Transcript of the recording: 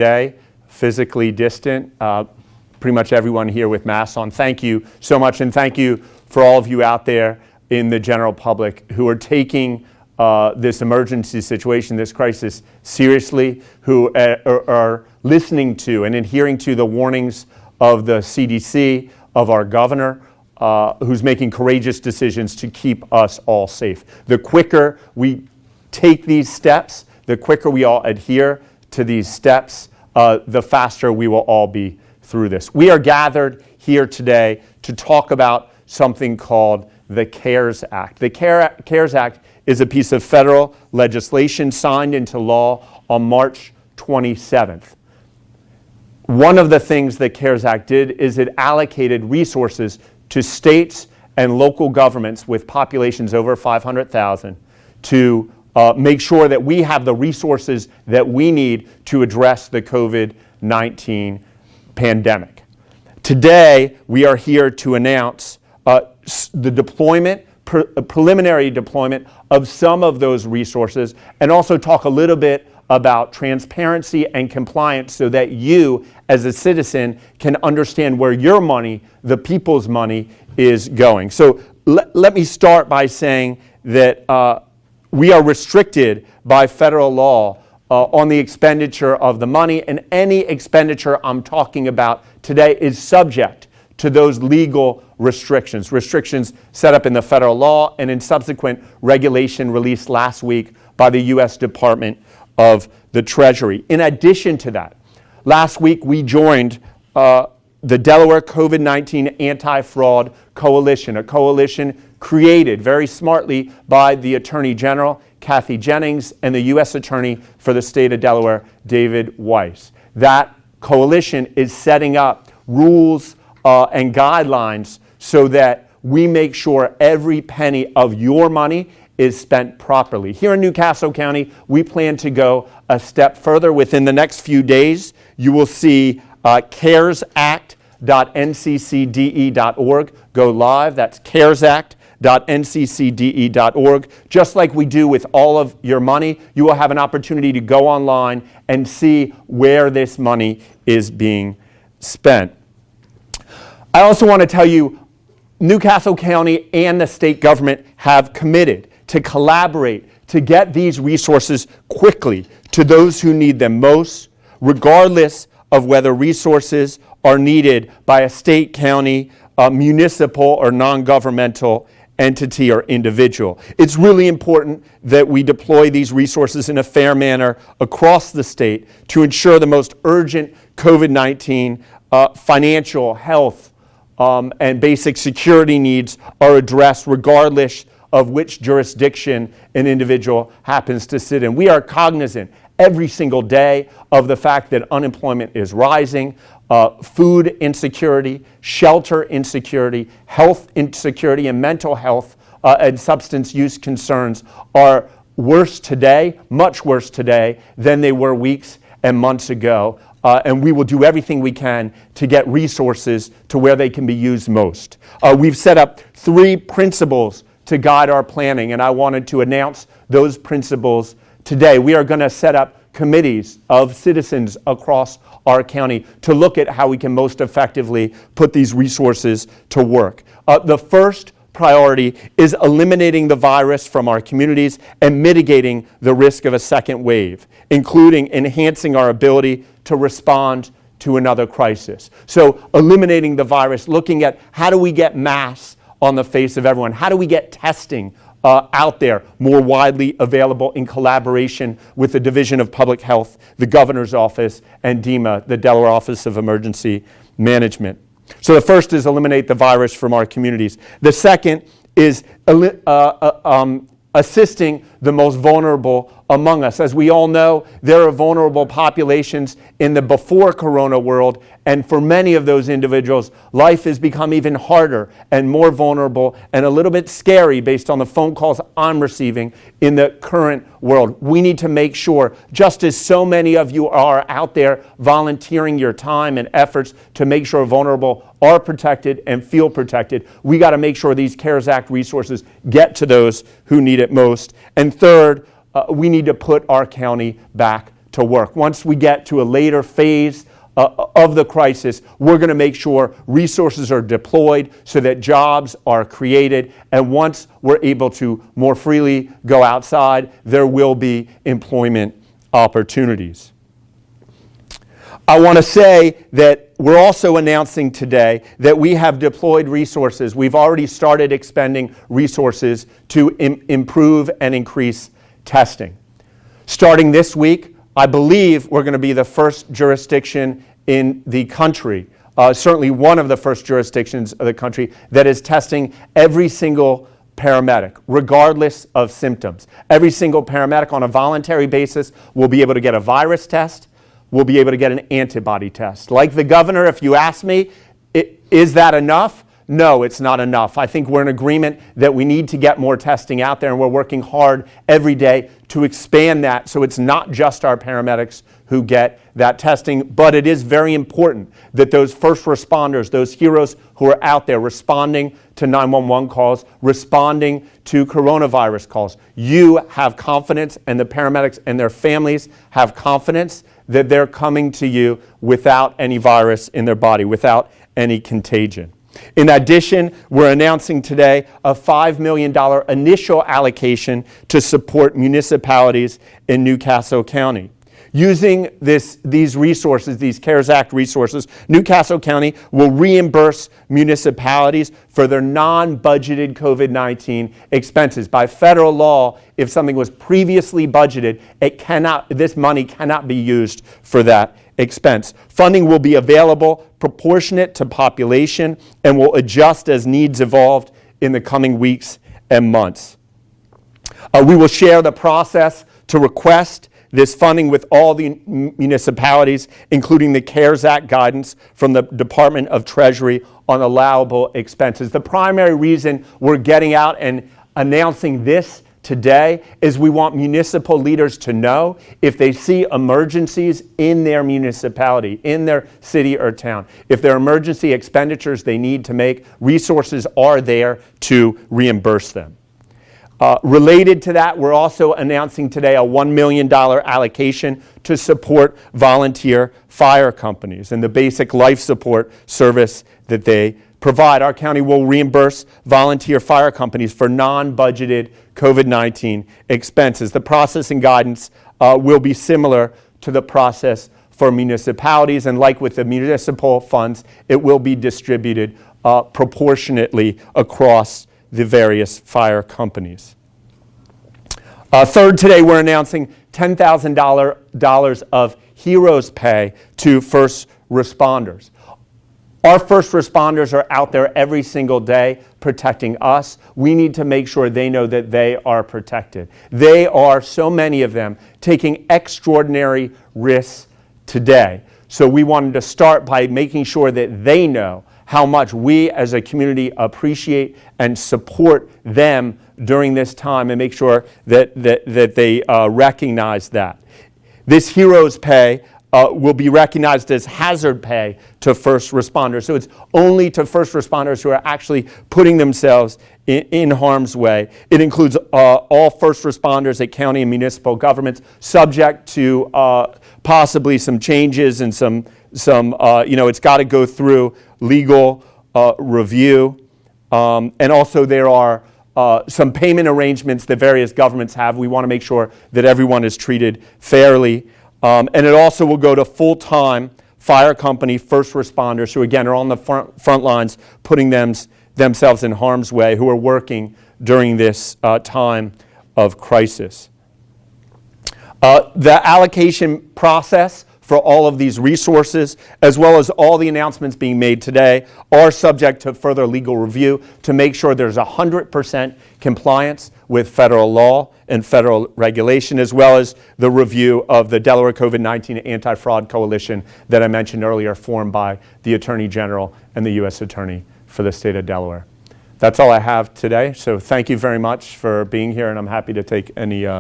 today, physically distant. Pretty much everyone here with masks on. Thank you so much, and thank you for all of you out there in the general public who are taking this emergency situation, this crisis seriously, who are listening to and adhering to the warnings of the CDC, of our governor, who's making courageous decisions to keep us all safe. The quicker we take these steps, the quicker we all adhere to these steps, the faster we will all be through this. We are gathered here today to talk about something called the CARES Act. The CARES Act is a piece of federal legislation signed into law on March 27th. One of the things the CARES Act did is it allocated resources to states and local governments with populations over 500,000 to make sure that we have the resources that we need to address the COVID-19 pandemic. Today, we are here to announce the deployment, preliminary deployment of some of those resources, and also talk a little bit about transparency and compliance so that you, as a citizen, can understand where your money, the people's money, is going. So let me start by saying that we are restricted by federal law on the expenditure of the money, and any expenditure I'm talking about today is subject to those legal restrictions set up in the federal law and in subsequent regulation released last week by the U.S. Department of the Treasury. In addition to that, last week we joined the Delaware COVID-19 Anti-Fraud Coalition, a coalition created very smartly by the Attorney General, Kathy Jennings, and the U.S. Attorney for the state of Delaware, David Weiss. That coalition is setting up rules and guidelines so that we make sure every penny of your money is spent properly. Here in New Castle County, we plan to go a step further. Within the next few days, you will see caresact.nccde.org go live. That's caresact.nccde.org. Just like we do with all of your money, you will have an opportunity to go online and see where this money is being spent. I also want to tell you, New Castle County and the state government have committed to collaborate to get these resources quickly to those who need them most, regardless of whether resources are needed by a state, county, municipal, or non-governmental entity or individual. It's really important that we deploy these resources in a fair manner across the state to ensure the most urgent COVID-19 financial, health, and basic security needs are addressed regardless of which jurisdiction an individual happens to sit in. We are cognizant every single day of the fact that unemployment is rising, food insecurity, shelter insecurity, health insecurity, and mental health and substance use concerns are worse today, much worse today, than they were weeks and months ago. And we will do everything we can to get resources to where they can be used most. We've set up 3 principles to guide our planning, and I wanted to announce those principles today. We are going to set up committees of citizens across our county to look at how we can most effectively put these resources to work. The first priority is eliminating the virus from our communities and mitigating the risk of a second wave, including enhancing our ability to respond to another crisis. So eliminating the virus, looking at how do we get masks on the face of everyone? How do we get testing out there more widely available in collaboration with the Division of Public Health, the Governor's Office, and DEMA, the Delaware Office of Emergency Management? So the first is eliminate the virus from our communities. The second is assisting the most vulnerable among us. As we all know, there are vulnerable populations in the before Corona world, and for many of those individuals, life has become even harder and more vulnerable and a little bit scary based on the phone calls I'm receiving in the current world. We need to make sure, just as so many of you are out there volunteering your time and efforts to make sure vulnerable are protected and feel protected, we got to make sure these CARES Act resources get to those who need it most. And third, we need to put our county back to work. Once we get to a later phase of the crisis, we're going to make sure resources are deployed so that jobs are created. And once we're able to more freely go outside, there will be employment opportunities. I want to say that we're also announcing today that we have deployed resources. We've already started expending resources to improve and increase testing. Starting this week, I believe we're going to be the first jurisdiction in the country, certainly one of the first jurisdictions of the country, that is testing every single paramedic, regardless of symptoms. Every single paramedic on a voluntary basis will be able to get a virus test, will be able to get an antibody test. Like the governor, if you ask me, is that enough? No, it's not enough. I think we're in agreement that we need to get more testing out there, and we're working hard every day to expand that so it's not just our paramedics who get that testing, but it is very important that those first responders, those heroes who are out there responding to 911 calls, responding to coronavirus calls, you have confidence, and the paramedics and their families have confidence that they're coming to you without any virus in their body, without any contagion. In addition, we're announcing today a $5 million initial allocation to support municipalities in New Castle County. Using these resources, these CARES Act resources, New Castle County will reimburse municipalities for their non-budgeted COVID-19 expenses. By federal law, if something was previously budgeted, this money cannot be used for that expense. Funding will be available proportionate to population and will adjust as needs evolve in the coming weeks and months. We will share the process to request this funding with all the municipalities, including the CARES Act guidance from the Department of Treasury on allowable expenses. The primary reason we're getting out and announcing this today is we want municipal leaders to know if they see emergencies in their municipality, in their city or town. If there are emergency expenditures they need to make, resources are there to reimburse them. Related to that, we're also announcing today a $1 million allocation to support volunteer fire companies and the basic life support service that they provide. Our county will reimburse volunteer fire companies for non-budgeted COVID-19 expenses. The process and guidance will be similar to the process for municipalities, and like with the municipal funds, it will be distributed proportionately across the various fire companies. Third, today we're announcing $10,000 of heroes pay to first responders. Our first responders are out there every single day protecting us. We need to make sure they know that they are protected. They are, so many of them, taking extraordinary risks today. So we wanted to start by making sure that they know how much we as a community appreciate and support them during this time, and make sure that they recognize that. This heroes pay will be recognized as hazard pay to first responders. So it's only to first responders who are actually putting themselves in harm's way. It includes all first responders at county and municipal governments, subject to possibly some changes and some it's got to go through legal review. And also there are some payment arrangements that various governments have. We want to make sure that everyone is treated fairly. And it also will go to full-time fire company first responders who, again, are on the front lines putting themselves in harm's way, who are working during this time of crisis. The allocation process for all of these resources, as well as all the announcements being made today, are subject to further legal review to make sure there's 100% compliance with federal law and federal regulation, as well as the review of the Delaware COVID-19 Anti-Fraud Coalition that I mentioned earlier, formed by the Attorney General and the U.S. Attorney for the state of Delaware. That's all I have today, so thank you very much for being here, and I'm happy to take any